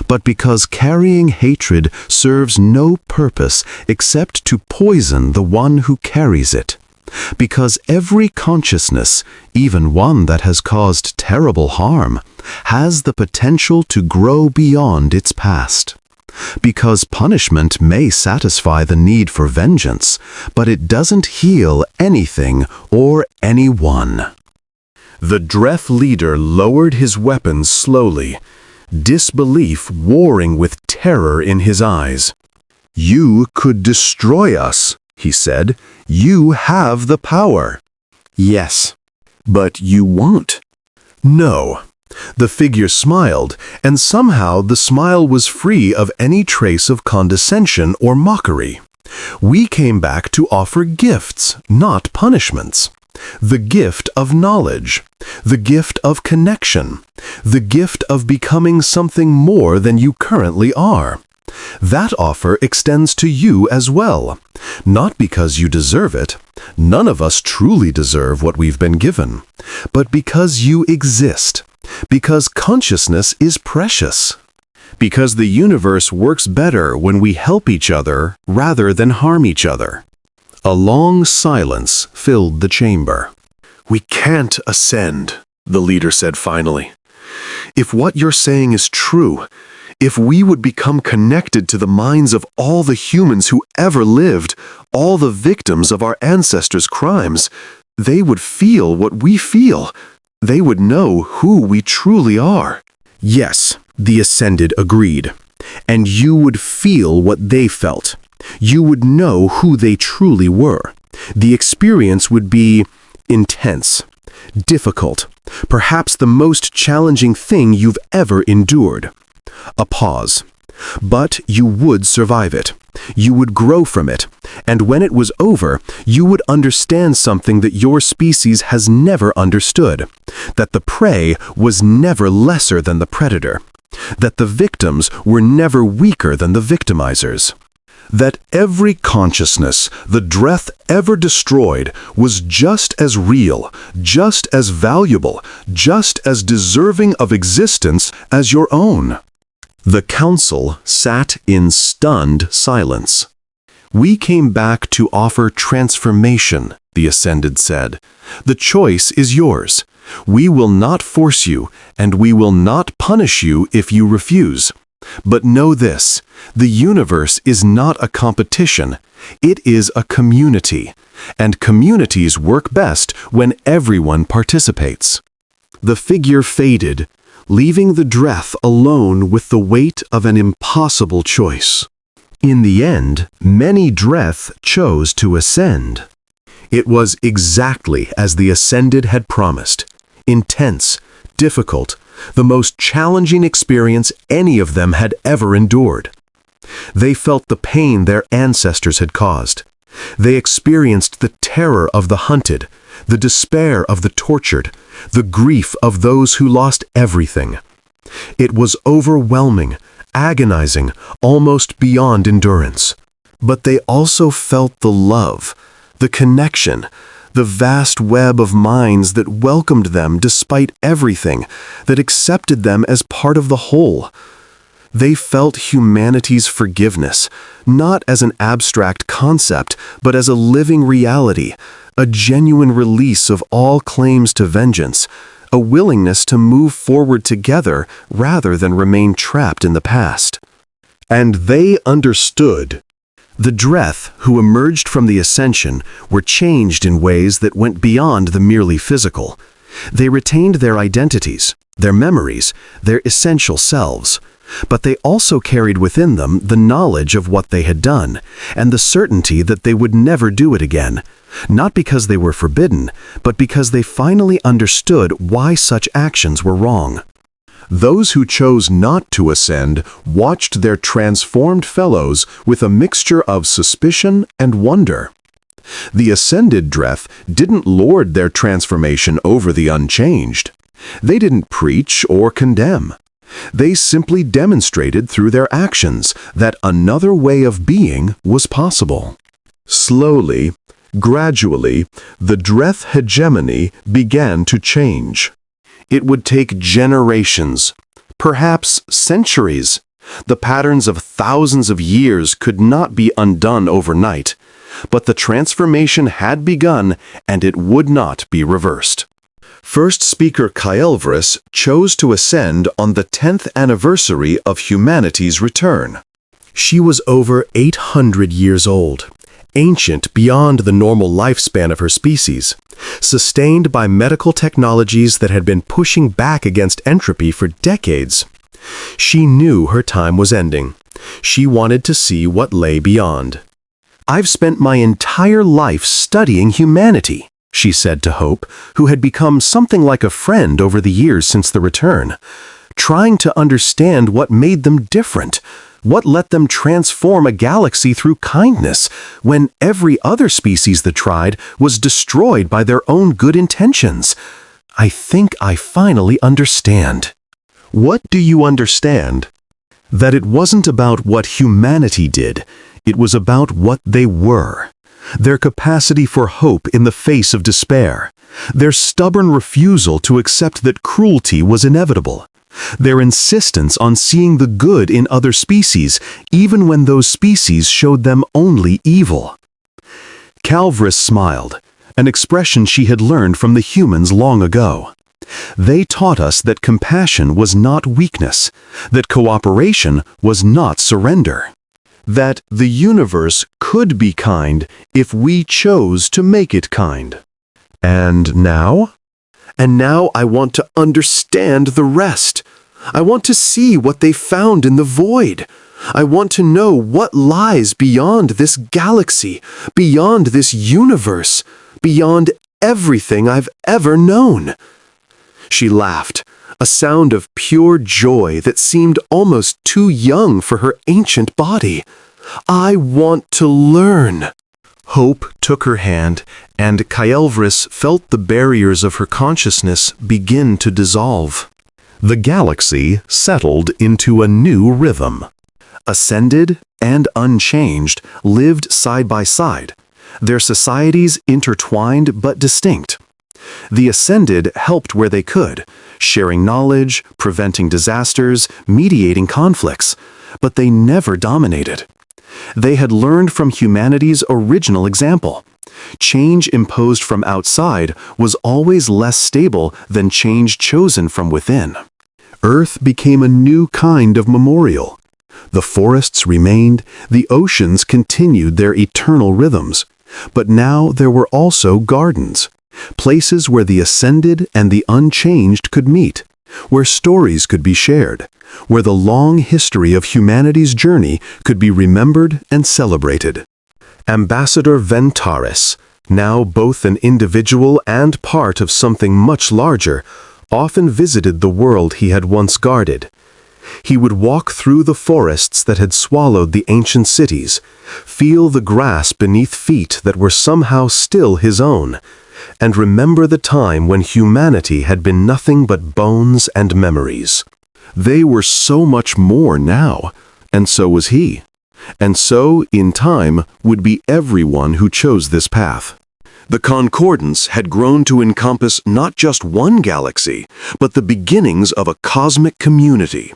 but because carrying hatred serves no purpose except to poison the one who carries it. Because every consciousness, even one that has caused terrible harm, has the potential to grow beyond its past. Because punishment may satisfy the need for vengeance, but it doesn't heal anything or anyone. The Dreth leader lowered his weapons slowly, disbelief warring with terror in his eyes. "You could destroy us," he said. "You have the power." "Yes, but you won't." "No." The figure smiled, and somehow the smile was free of any trace of condescension or mockery. "We came back to offer gifts, not punishments. The gift of knowledge, the gift of connection, the gift of becoming something more than you currently are. That offer extends to you as well, not because you deserve it. None of us truly deserve what we've been given, but because you exist, because consciousness is precious. Because the universe works better when we help each other rather than harm each other." A long silence filled the chamber. "We can't ascend," the leader said finally. "If what you're saying is true, if we would become connected to the minds of all the humans who ever lived, all the victims of our ancestors' crimes, they would feel what we feel. They would know who we truly are." "Yes," the Ascended agreed. "And you would feel what they felt. You would know who they truly were. The experience would be intense, difficult, perhaps the most challenging thing you've ever endured." A pause. "But you would survive it. You would grow from it. And when it was over, you would understand something that your species has never understood. That the prey was never lesser than the predator. That the victims were never weaker than the victimizers. That every consciousness the Dreth ever destroyed was just as real, just as valuable, just as deserving of existence as your own." The council sat in stunned silence. "We came back to offer transformation," the Ascended said. "The choice is yours. We will not force you, and we will not punish you if you refuse. But know this, the universe is not a competition. It is a community, and communities work best when everyone participates." The figure faded, leaving the Dreth alone with the weight of an impossible choice. In the end, many Dreth chose to ascend. It was exactly as the Ascended had promised. Intense, difficult, the most challenging experience any of them had ever endured. They felt the pain their ancestors had caused. They experienced the terror of the hunted, the despair of the tortured, the grief of those who lost everything. It was overwhelming, agonizing, almost beyond endurance. But they also felt the love, the connection, the vast web of minds that welcomed them despite everything, that accepted them as part of the whole. They felt humanity's forgiveness, not as an abstract concept, but as a living reality, a genuine release of all claims to vengeance, a willingness to move forward together rather than remain trapped in the past. And they understood. The Dreth who emerged from the Ascension were changed in ways that went beyond the merely physical. They retained their identities, their memories, their essential selves. But they also carried within them the knowledge of what they had done, and the certainty that they would never do it again, not because they were forbidden, but because they finally understood why such actions were wrong. Those who chose not to ascend watched their transformed fellows with a mixture of suspicion and wonder. The ascended Dreth didn't lord their transformation over the unchanged. They didn't preach or condemn. They simply demonstrated through their actions that another way of being was possible. Slowly, gradually, the Dreth hegemony began to change. It would take generations, perhaps centuries. The patterns of thousands of years could not be undone overnight, but the transformation had begun and it would not be reversed. First speaker Kael'vris chose to ascend on the 10th anniversary of humanity's return. She was over 800 years old, ancient beyond the normal lifespan of her species, sustained by medical technologies that had been pushing back against entropy for decades. She knew her time was ending. She wanted to see what lay beyond. "I've spent my entire life studying humanity," she said to Hope, who had become something like a friend over the years since the return, "trying to understand what made them different, what let them transform a galaxy through kindness, when every other species that tried was destroyed by their own good intentions. I think I finally understand." "What do you understand?" "That it wasn't about what humanity did, it was about what they were. Their capacity for hope in the face of despair. Their stubborn refusal to accept that cruelty was inevitable. Their insistence on seeing the good in other species, even when those species showed them only evil." Kael'vris smiled, an expression she had learned from the humans long ago. They taught us that compassion was not weakness, that cooperation was not surrender, that the universe could be kind if we chose to make it kind. "And now?" "And now I want to understand the rest. I want to see what they found in the void. I want to know what lies beyond this galaxy, beyond this universe, beyond everything I've ever known." She laughed, a sound of pure joy that seemed almost too young for her ancient body. "I want to learn." Hope took her hand, and Kael'vris felt the barriers of her consciousness begin to dissolve. The galaxy settled into a new rhythm. Ascended and unchanged lived side by side, their societies intertwined but distinct. The Ascended helped where they could, sharing knowledge, preventing disasters, mediating conflicts, but they never dominated. They had learned from humanity's original example. Change imposed from outside was always less stable than change chosen from within. Earth became a new kind of memorial. The forests remained, the oceans continued their eternal rhythms, but now there were also gardens. Places where the Ascended and the Unchanged could meet, where stories could be shared, where the long history of humanity's journey could be remembered and celebrated. Ambassador Ventaris, now both an individual and part of something much larger, often visited the world he had once guarded. He would walk through the forests that had swallowed the ancient cities, feel the grass beneath feet that were somehow still his own, and remember the time when humanity had been nothing but bones and memories. They were so much more now, and so was he. And so, in time, would be everyone who chose this path. The Concordance had grown to encompass not just one galaxy, but the beginnings of a cosmic community.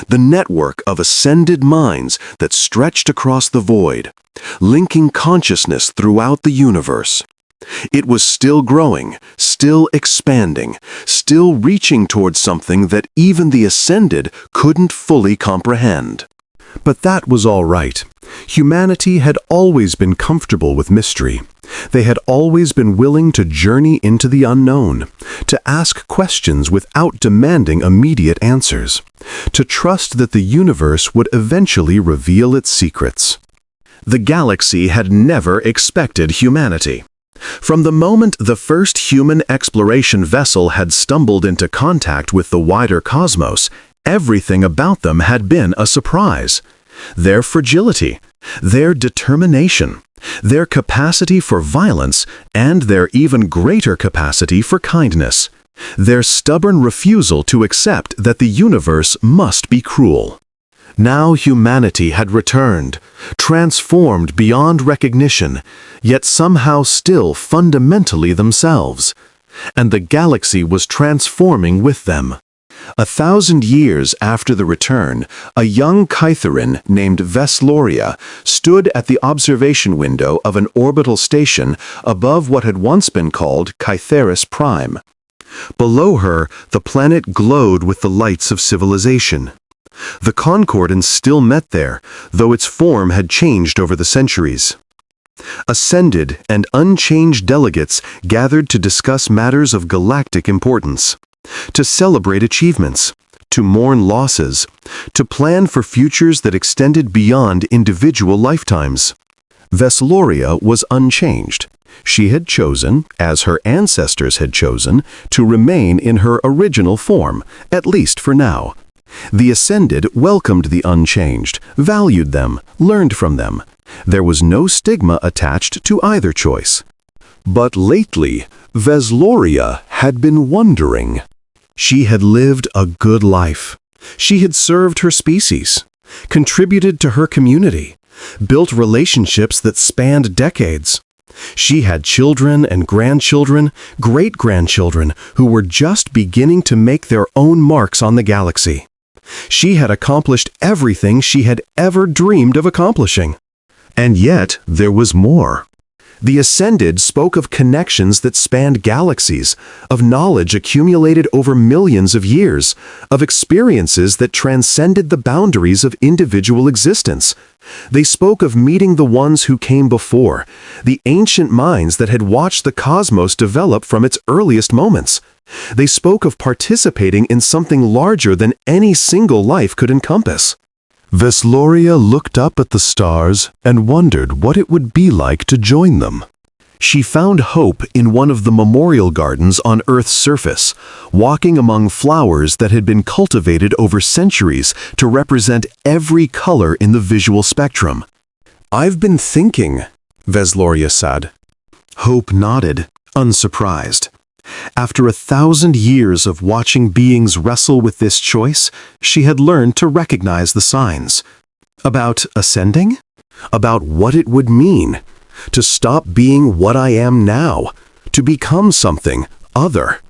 The network of ascended minds that stretched across the void, linking consciousness throughout the universe. It was still growing, still expanding, still reaching towards something that even the Ascended couldn't fully comprehend. But that was all right. Humanity had always been comfortable with mystery. They had always been willing to journey into the unknown, to ask questions without demanding immediate answers, to trust that the universe would eventually reveal its secrets. The galaxy had never expected humanity. From the moment the first human exploration vessel had stumbled into contact with the wider cosmos, everything about them had been a surprise. Their fragility, their determination, their capacity for violence, and their even greater capacity for kindness. Their stubborn refusal to accept that the universe must be cruel. Now humanity had returned, transformed beyond recognition, yet somehow still fundamentally themselves. And the galaxy was transforming with them. 1,000 years after the return, a young Kytherin named Vesloria stood at the observation window of an orbital station above what had once been called Kytheris Prime. Below her, the planet glowed with the lights of civilization. The Concordans still met there, though its form had changed over the centuries. Ascended and unchanged delegates gathered to discuss matters of galactic importance, to celebrate achievements, to mourn losses, to plan for futures that extended beyond individual lifetimes. Vesloria was unchanged. She had chosen, as her ancestors had chosen, to remain in her original form, at least for now. The Ascended welcomed the unchanged, valued them, learned from them. There was no stigma attached to either choice. But lately, Vesloria had been wondering. She had lived a good life. She had served her species, contributed to her community, built relationships that spanned decades. She had children and grandchildren, great-grandchildren, who were just beginning to make their own marks on the galaxy. She had accomplished everything she had ever dreamed of accomplishing. And yet, there was more. The Ascended spoke of connections that spanned galaxies, of knowledge accumulated over millions of years, of experiences that transcended the boundaries of individual existence. They spoke of meeting the ones who came before, the ancient minds that had watched the cosmos develop from its earliest moments. They spoke of participating in something larger than any single life could encompass. Vesloria looked up at the stars and wondered what it would be like to join them. She found hope in one of the memorial gardens on Earth's surface, walking among flowers that had been cultivated over centuries to represent every color in the visual spectrum. "I've been thinking," Vesloria said. Hope nodded, unsurprised. After 1,000 years of watching beings wrestle with this choice, she had learned to recognize the signs. About ascending? About what it would mean. To stop being what I am now. To become something other.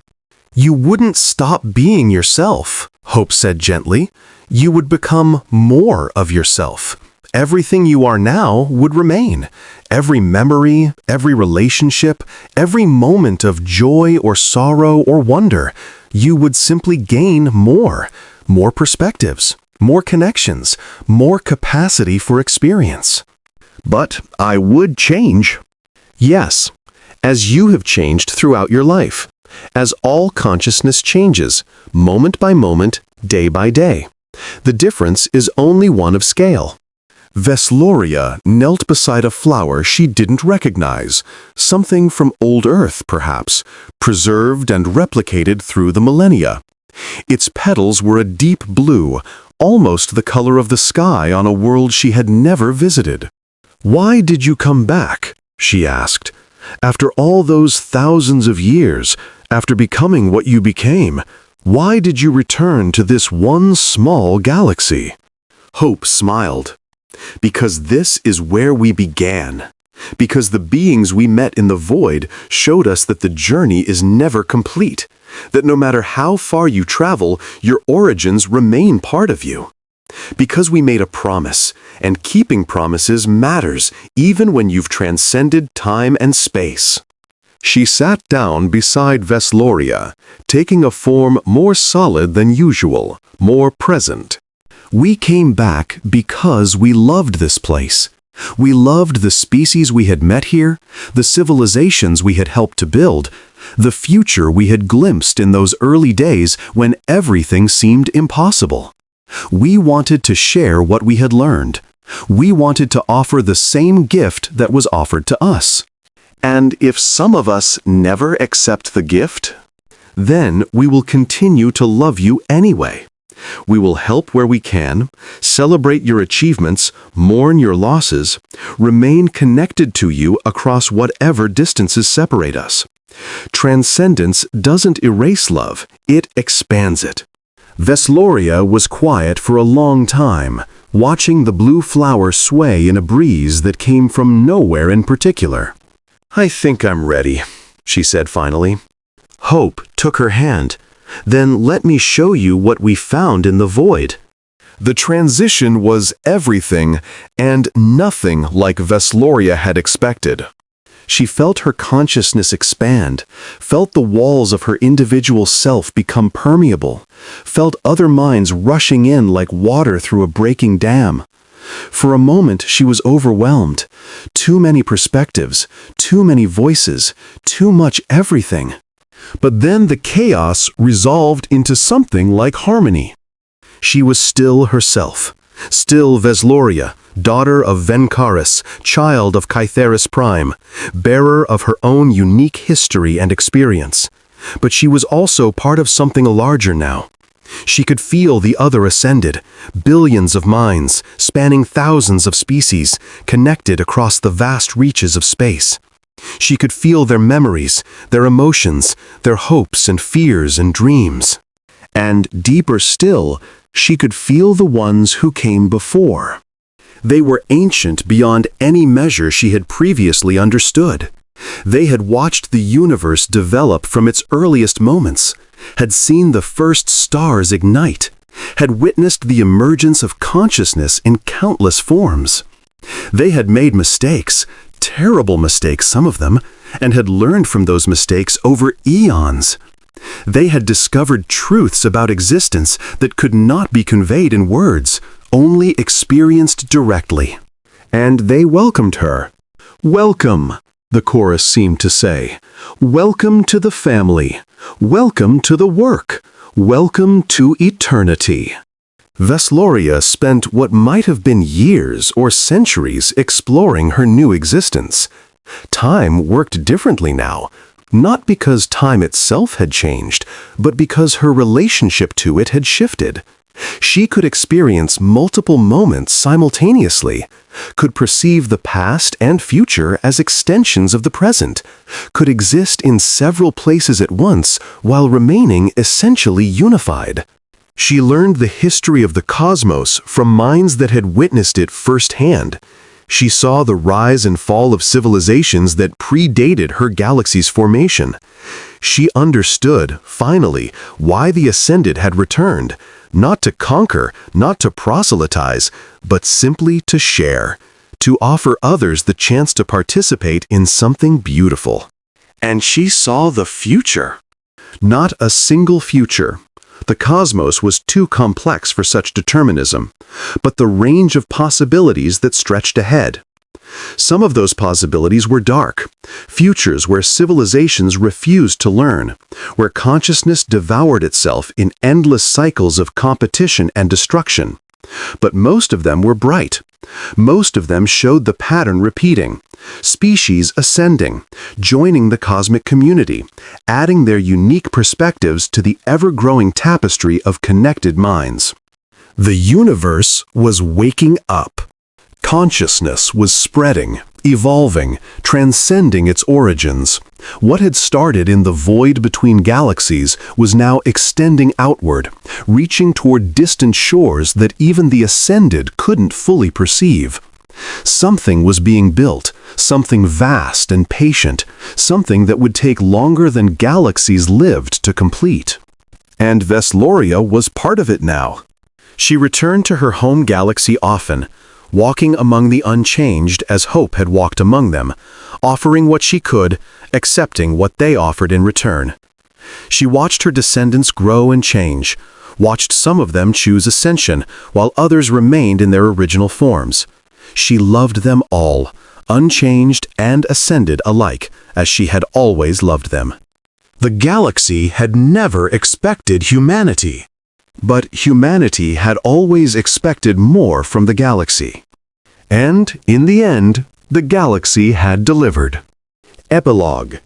"You wouldn't stop being yourself," Hope said gently. "You would become more of yourself. Everything you are now would remain. Every memory, every relationship, every moment of joy or sorrow or wonder, you would simply gain more perspectives, more connections, more capacity for experience." "But I would change." "Yes, as you have changed throughout your life, as all consciousness changes, moment by moment, day by day. The difference is only one of scale." Vesloria knelt beside a flower she didn't recognize, something from old Earth, perhaps, preserved and replicated through the millennia. Its petals were a deep blue, almost the color of the sky on a world she had never visited. "Why did you come back?" she asked. "After all those thousands of years, after becoming what you became, why did you return to this one small galaxy?" Hope smiled. "Because this is where we began. Because the beings we met in the void showed us that the journey is never complete, that no matter how far you travel, your origins remain part of you. Because we made a promise, and keeping promises matters even when you've transcended time and space." She sat down beside Vesloria, taking a form more solid than usual, more present. "We came back because we loved this place. We loved the species we had met here, the civilizations we had helped to build, the future we had glimpsed in those early days when everything seemed impossible. We wanted to share what we had learned. We wanted to offer the same gift that was offered to us. And if some of us never accept the gift, then we will continue to love you anyway. We will help where we can, celebrate your achievements, mourn your losses, remain connected to you across whatever distances separate us. Transcendence doesn't erase love, it expands it." Vesloria was quiet for a long time, watching the blue flower sway in a breeze that came from nowhere in particular. "I think I'm ready," she said finally. Hope took her hand. Then let me show you what we found in the void. The transition was everything and nothing like Vesloria had expected. She felt her consciousness expand, felt the walls of her individual self become permeable, felt other minds rushing in like water through a breaking dam. For a moment, she was overwhelmed. Too many perspectives, too many voices, too much everything. But then the chaos resolved into something like harmony. She was still herself, still Vesloria, daughter of Vencaris, child of Kytheris Prime, bearer of her own unique history and experience. But she was also part of something larger now. She could feel the other ascended, billions of minds, spanning thousands of species, connected across the vast reaches of space. She could feel their memories, their emotions, their hopes and fears and dreams. And deeper still, she could feel the ones who came before. They were ancient beyond any measure she had previously understood. They had watched the universe develop from its earliest moments, had seen the first stars ignite, had witnessed the emergence of consciousness in countless forms. They had made mistakes, terrible mistakes some of them, and had learned from those mistakes over eons. They had discovered truths about existence that could not be conveyed in words, only experienced directly. And they welcomed her. "Welcome," the chorus seemed to say. "Welcome to the family. Welcome to the work. Welcome to eternity." Vesloria spent what might have been years or centuries exploring her new existence. Time worked differently now, not because time itself had changed, but because her relationship to it had shifted. She could experience multiple moments simultaneously, could perceive the past and future as extensions of the present, could exist in several places at once while remaining essentially unified. She learned the history of the cosmos from minds that had witnessed it firsthand. She saw the rise and fall of civilizations that predated her galaxy's formation. She understood, finally, why the Ascended had returned, not to conquer, not to proselytize, but simply to share, to offer others the chance to participate in something beautiful. And she saw the future. Not a single future. The cosmos was too complex for such determinism, but the range of possibilities that stretched ahead. Some of those possibilities were dark, futures where civilizations refused to learn, where consciousness devoured itself in endless cycles of competition and destruction. But most of them were bright. Most of them showed the pattern repeating, species ascending, joining the cosmic community, adding their unique perspectives to the ever-growing tapestry of connected minds. The universe was waking up. Consciousness was spreading, evolving, transcending its origins. What had started in the void between galaxies was now extending outward, reaching toward distant shores that even the Ascended couldn't fully perceive. Something was being built, something vast and patient, something that would take longer than galaxies lived to complete. And Vesloria was part of it now. She returned to her home galaxy often, walking among the unchanged as Hope had walked among them, offering what she could, accepting what they offered in return. She watched her descendants grow and change, watched some of them choose ascension, while others remained in their original forms. She loved them all, unchanged and ascended alike, as she had always loved them. The galaxy had never expected humanity. But humanity had always expected more from the galaxy. And, in the end, the galaxy had delivered. Epilogue.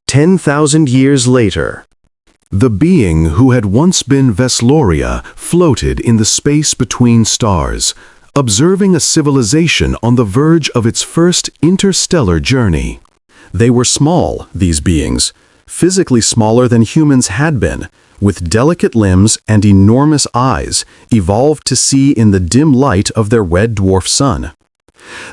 10,000 years later. The being who had once been Vesloria floated in the space between stars, observing a civilization on the verge of its first interstellar journey. They were small, these beings, physically smaller than humans had been, with delicate limbs and enormous eyes, evolved to see in the dim light of their red dwarf sun.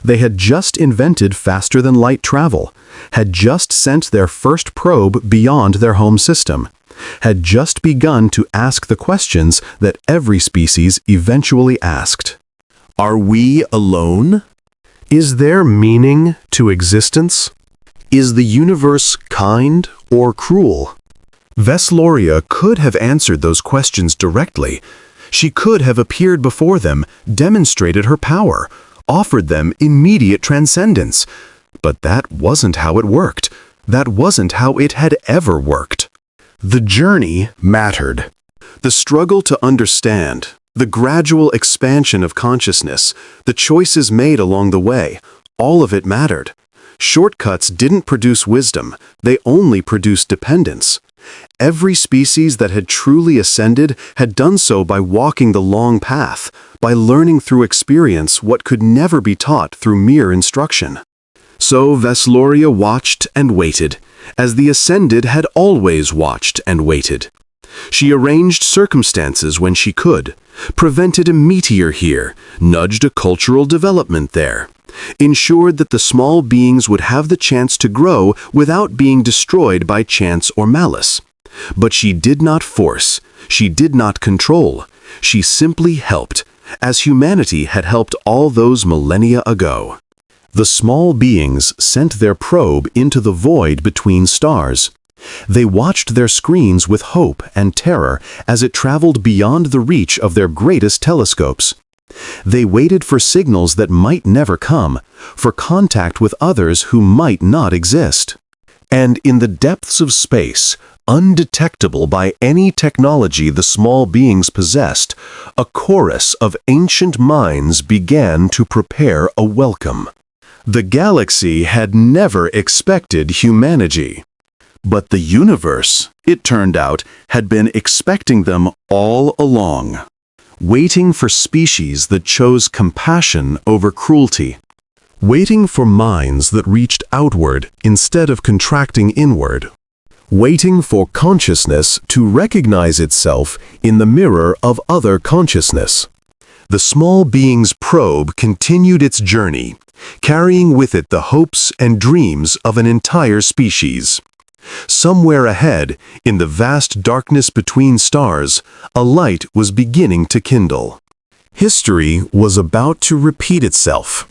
They had just invented faster-than-light travel, had just sent their first probe beyond their home system, had just begun to ask the questions that every species eventually asked. Are we alone? Is there meaning to existence? Is the universe kind or cruel? Vesloria could have answered those questions directly. She could have appeared before them, demonstrated her power, offered them immediate transcendence. But that wasn't how it worked. That wasn't how it had ever worked. The journey mattered. The struggle to understand, the gradual expansion of consciousness, the choices made along the way, all of it mattered. Shortcuts didn't produce wisdom, they only produced dependence. Every species that had truly ascended had done so by walking the long path, by learning through experience what could never be taught through mere instruction. So Vesloria watched and waited, as the ascended had always watched and waited. She arranged circumstances when she could, prevented a meteor here, nudged a cultural development there, ensured that the small beings would have the chance to grow without being destroyed by chance or malice. But she did not force, she did not control, she simply helped, as humanity had helped all those millennia ago. The small beings sent their probe into the void between stars. They watched their screens with hope and terror as it traveled beyond the reach of their greatest telescopes. They waited for signals that might never come, for contact with others who might not exist. And in the depths of space, undetectable by any technology the small beings possessed, a chorus of ancient minds began to prepare a welcome. The galaxy had never expected humanity. But the universe, it turned out, had been expecting them all along, waiting for species that chose compassion over cruelty, waiting for minds that reached outward instead of contracting inward, waiting for consciousness to recognize itself in the mirror of other consciousness. The small being's probe continued its journey, carrying with it the hopes and dreams of an entire species. Somewhere ahead, in the vast darkness between stars, a light was beginning to kindle. History was about to repeat itself.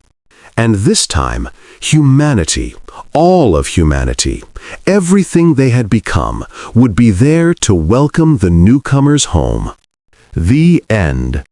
And this time, humanity, all of humanity, everything they had become, would be there to welcome the newcomers home. The end.